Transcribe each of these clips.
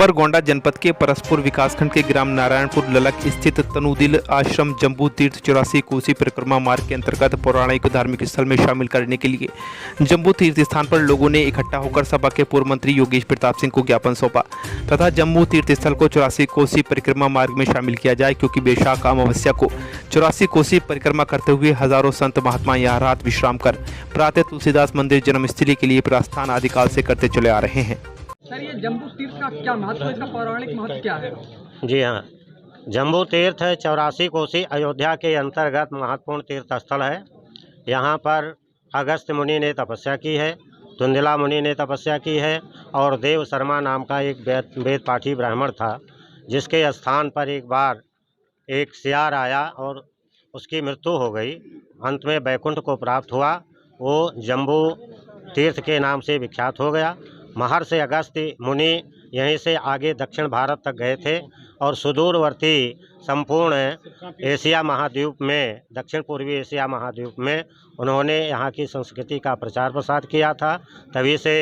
अकबर गोंडा जनपद के परसपुर विकासखंड के ग्राम नारायणपुर ललक स्थित तनुदिल आश्रम जम्बू तीर्थ 84 कोसी परिक्रमा मार्ग के अंतर्गत पौराणिक धार्मिक स्थल में शामिल करने के लिए जम्बू तीर्थ स्थान पर लोगों ने इकट्ठा होकर सपा के पूर्व मंत्री योगेश प्रताप सिंह को ज्ञापन सौंपा तथा जम्बू तीर्थ स्थल को 84 कोसी परिक्रमा मार्ग में शामिल किया जाए, क्योंकि वैशाख अमावस्या को 84 कोसी परिक्रमा करते हुए हजारों संत महात्मा यहाँ रात विश्राम कर प्रातः तुलसीदास मंदिर जन्मस्थली के लिए प्रस्थान आदिकाल से करते चले आ रहे हैं। सर, ये जम्बू तीर्थ का क्या महत्व है? इसका पौराणिक महत्व क्या है? जी हाँ, जम्बू तीर्थ 84 कोसी अयोध्या के अंतर्गत महत्वपूर्ण तीर्थ स्थल है। यहाँ पर अगस्त मुनि ने तपस्या की है, धुंधला मुनि ने तपस्या की है और देव शर्मा नाम का एक वेद पाठी ब्राह्मण था, जिसके स्थान पर एक बार एक सियार आया और उसकी मृत्यु हो गई। अंत में बैकुंठ को प्राप्त हुआ। वो जम्बू तीर्थ के नाम से विख्यात हो गया। महर्षि अगस्त्य मुनि यहीं से आगे दक्षिण भारत तक गए थे और सुदूरवर्ती संपूर्ण एशिया महाद्वीप में, दक्षिण पूर्वी एशिया महाद्वीप में उन्होंने यहाँ की संस्कृति का प्रचार प्रसार किया था। तभी से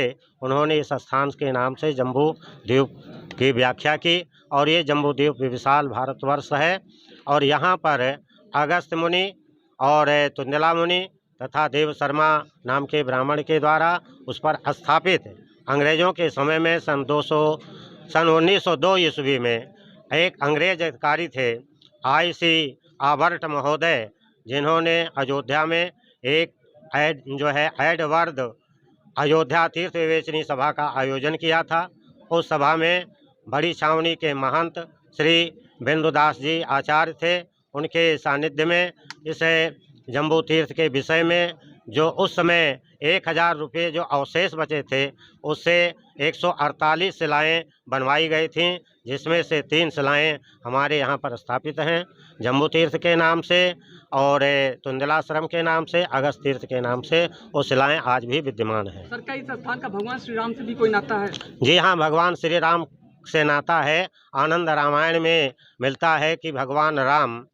उन्होंने इस स्थान के नाम से जम्बू द्वीप की व्याख्या की और ये जम्बू द्वीप विशाल भारतवर्ष है। और यहाँ पर अगस्त्य मुनि और धुंधला मुनि तथा देव शर्मा नाम के ब्राह्मण के द्वारा उस पर स्थापित अंग्रेज़ों के समय में सन 1902 ईस्वी में एक अंग्रेज अधिकारी थे I.C. आबर्ट महोदय, जिन्होंने अयोध्या में एक एडवर्ड अयोध्या तीर्थ विवेचनी सभा का आयोजन किया था। उस सभा में बड़ी छावनी के महंत श्री बिंदुदास जी आचार्य थे। उनके सानिध्य में इस जम्बू तीर्थ के विषय में जो उस समय 1000 रुपये जो अवशेष बचे थे, उससे 148 शिलाएँ बनवाई गई थीं, जिसमें से 3 शिलाएँ हमारे यहाँ पर स्थापित हैं जम्बू तीर्थ के नाम से और धुंधलाश्रम के नाम से, अगस्त तीर्थ के नाम से। वो शिलाएँ आज भी विद्यमान हैं। सर, क्या इस स्थान का भगवान श्री राम से भी कोई नाता है? जी हाँ, भगवान श्री राम से नाता है। आनंद रामायण में मिलता है कि भगवान राम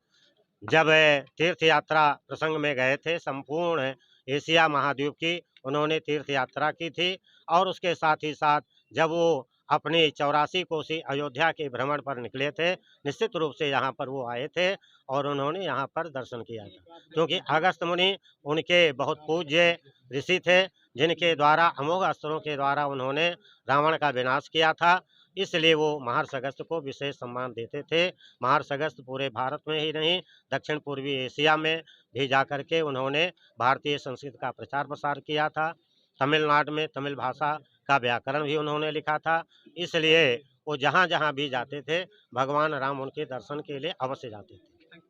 जब तीर्थ यात्रा प्रसंग में गए थे, संपूर्ण एशिया महाद्वीप की उन्होंने तीर्थ यात्रा की थी और उसके साथ ही साथ जब वो अपनी 84 कोसी अयोध्या के भ्रमण पर निकले थे, निश्चित रूप से यहाँ पर वो आए थे और उन्होंने यहाँ पर दर्शन किया था, क्योंकि अगस्त मुनि उनके बहुत पूज्य ऋषि थे, जिनके द्वारा अमोघ अस्त्रों के द्वारा उन्होंने रावण का विनाश किया था। इसलिए वो महर्षि अगस्त को विशेष सम्मान देते थे। महर्षि अगस्त पूरे भारत में ही नहीं, दक्षिण पूर्वी एशिया में भी जाकर के उन्होंने भारतीय संस्कृति का प्रचार प्रसार किया था। तमिलनाडु में तमिल भाषा का व्याकरण भी उन्होंने लिखा था। इसलिए वो जहाँ जहाँ भी जाते थे, भगवान राम उनके दर्शन के लिए अवश्य जाते थे।